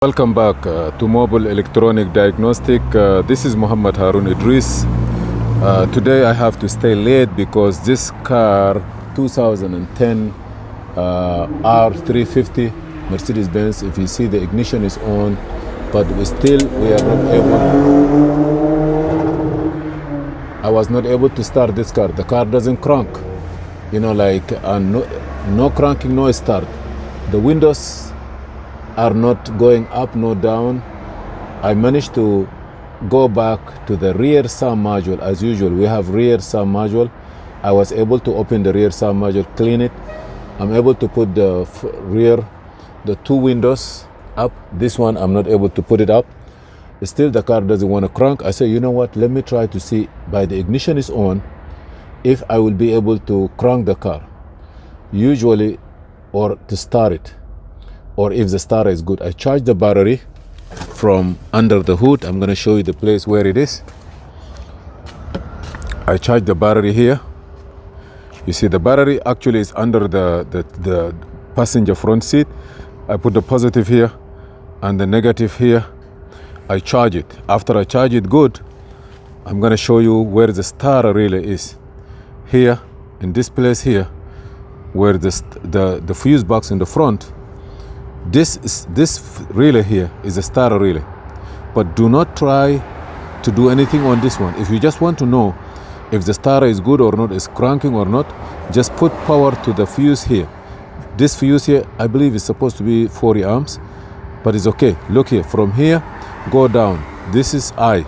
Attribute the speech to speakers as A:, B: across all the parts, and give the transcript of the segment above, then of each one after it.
A: Welcome back to Mobile Electronic Diagnostic. This is Muhammad Harun Idris. Today I have to stay late because this car, 2010 R350 Mercedes Benz, if you see the ignition is on, but we are not able. I was not able to start this car. The car doesn't crank, no cranking, no start. The windows are not going up nor down. I managed to go back to the rear sound module. As usual, we have rear sound module. I was able to open the rear sound module, clean it. I'm able to put the two windows up. This one I'm not able to put it up. Still the car doesn't want to crank. I say, you know what, let me try to see by the ignition is on if I will be able to crank the car usually, or to start it, or if the starter is good. I charge the battery from under the hood. I'm going to show you the place where it is. I charge the battery here. You see the battery actually is under the passenger front seat. I put the positive here and the negative here. I charge it. After I charge it good, I'm going to show you where the starter relay is. Here, in this place here, where the fuse box in the front. This relay here is a starter relay, but do not try to do anything on this one. If you just want to know if the starter is good or not, is cranking or not, just put power to the fuse here. This fuse here, I believe, is supposed to be 40 amps, but it's okay. Look here, from here, go down. This is I,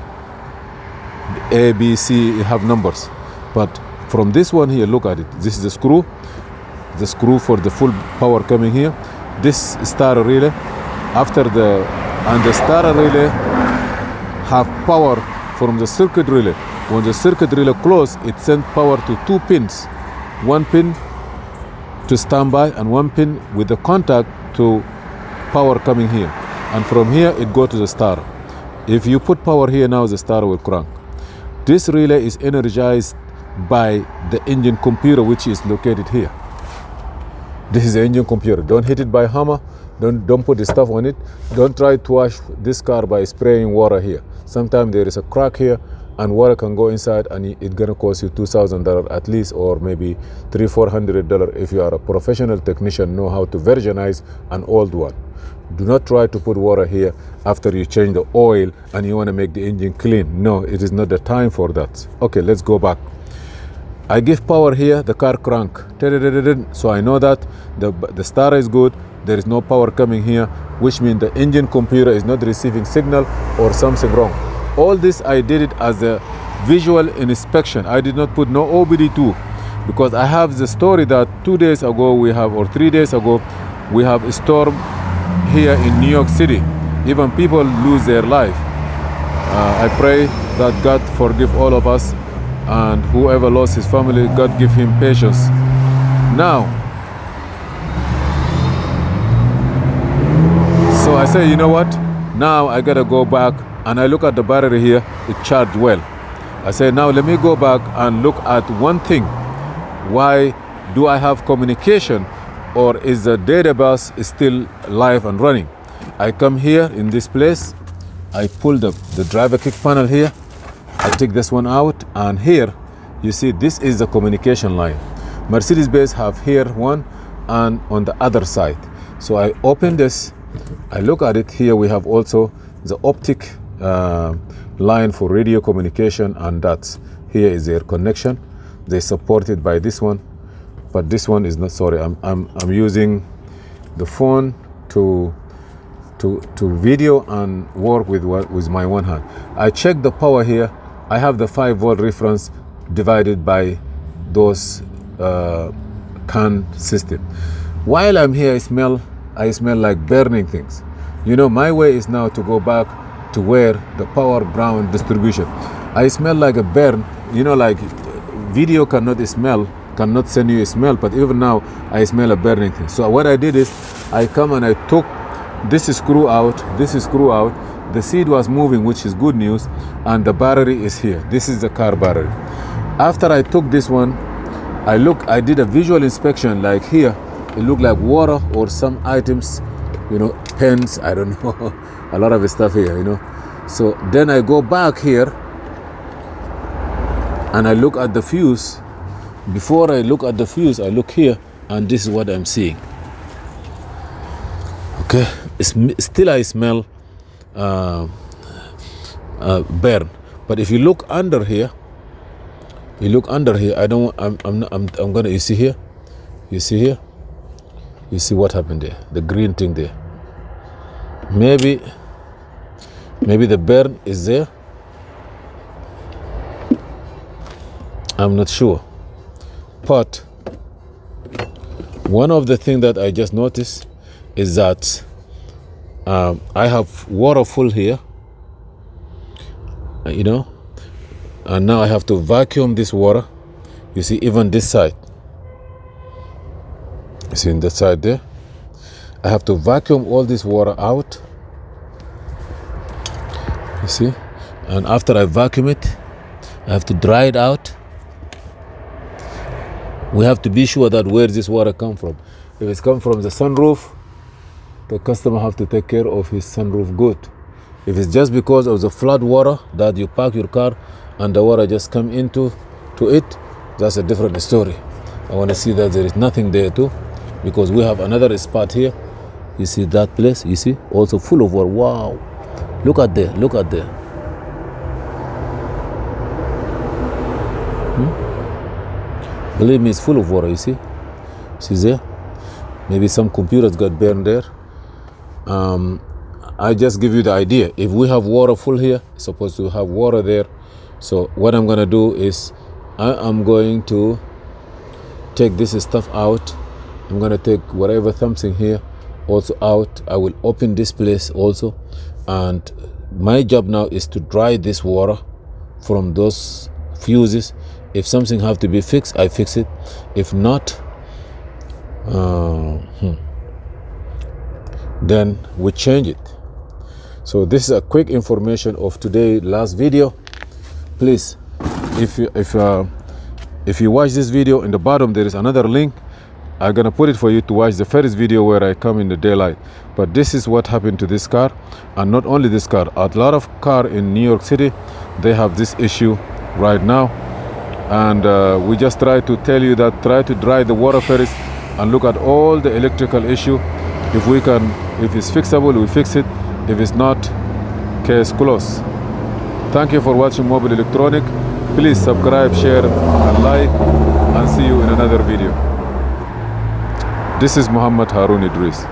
A: A, B, C, you have numbers. But from this one here, look at it. This is the screw for the full power coming here. This starter relay, and the starter relay have power from the circuit relay. When the circuit relay close, it sends power to two pins. One pin to standby and one pin with the contact to power coming here. And from here, it go to the starter. If you put power here now, the starter will crank. This relay is energized by the engine computer, which is located here. This is the engine computer. Don't hit it by hammer. Don't put the stuff on it. Don't try to wash this car by spraying water here. Sometimes there is a crack here and water can go inside and it's gonna cost you $2,000 at least, or maybe $300-400 if you are a professional technician, know how to virginize an old one. Do not try to put water here after you change the oil and you want to make the engine clean. No, it is not the time for that. Okay, let's go back. I give power here, the car crank. So I know that the starter is good. There is no power coming here, which means the engine computer is not receiving signal or something wrong. All this I did it as a visual inspection. I did not put no OBD2 because I have the story that 2 days ago or 3 days ago, we have a storm here in New York City. Even people lose their life. I pray that God forgive all of us, and whoever lost his family, God give him patience. Now, so I say, you know what? Now I gotta go back and I look at the battery here, it charged well. I say, now let me go back and look at one thing. Why do I have communication, or is the data bus still live and running? I come here in this place, I pull the driver kick panel here, I take this one out, and here you see this is the communication line. Mercedes-Benz have here one and on the other side. So I open this, I look at it. Here we have also the optic line for radio communication, and that's here is their connection. They support it by this one, but this one is not. Sorry, I'm using the phone to video and work with my one hand. I check the power here. I have the 5-volt reference divided by those can system. While I'm here, I smell like burning things. You know, my way is now to go back to where the power ground distribution. I smell like a burn. You know, like video cannot send you a smell, but even now I smell a burning thing. So what I did is I come and I took this screw out, the seat was moving, which is good news, and the battery is here. This is the car battery. After I took this one, I did a visual inspection. Like here, it looked like water or some items, pens, I don't know, a lot of stuff here, you know. So then I go back here and I look at the fuse. Before I look at the fuse, I look here, and this is what I'm seeing. Okay, still I smell burn. But if you look under here, I don't. I'm gonna. You see here. You see here. You see what happened there? The green thing there. Maybe the burn is there. I'm not sure. But one of the things that I just noticed is that I have water full here, you know, and now I have to vacuum this water. You see, even this side. You see, in that side there, I have to vacuum all this water out. You see, and after I vacuum it, I have to dry it out. We have to be sure that where this water come from. If it's come from the sunroof, the customer have to take care of his sunroof good. If it's just because of the flood water that you park your car and the water just come into it, that's a different story. I want to see that there is nothing there too, because we have another spot here. You see that place? You see, also full of water. Wow, look at there. Look at there. Believe me, it's full of water. You see? See there? Maybe some computers got burned there. I just give you the idea. If we have water full here, it's supposed to have water there. So what I'm gonna do is I am going to take this stuff out. I'm gonna take whatever something here also out. I will open this place also, and my job now is to dry this water from those fuses. If something have to be fixed, I fix it. If not, then we change it. So this is a quick information of today's last video. Please, if you watch this video, in the bottom there is another link. I'm gonna put it for you to watch the first video where I come in the daylight. But this is what happened to this car, and not only this car, a lot of car in New York City, they have this issue right now. And we just try to tell you that try to dry the water first and look at all the electrical issue. If it's fixable, we fix it. If it's not, case closed. Thank you for watching Mobile Electronic. Please subscribe, share, and like, and see you in another video. This is Muhammad Harun Idris.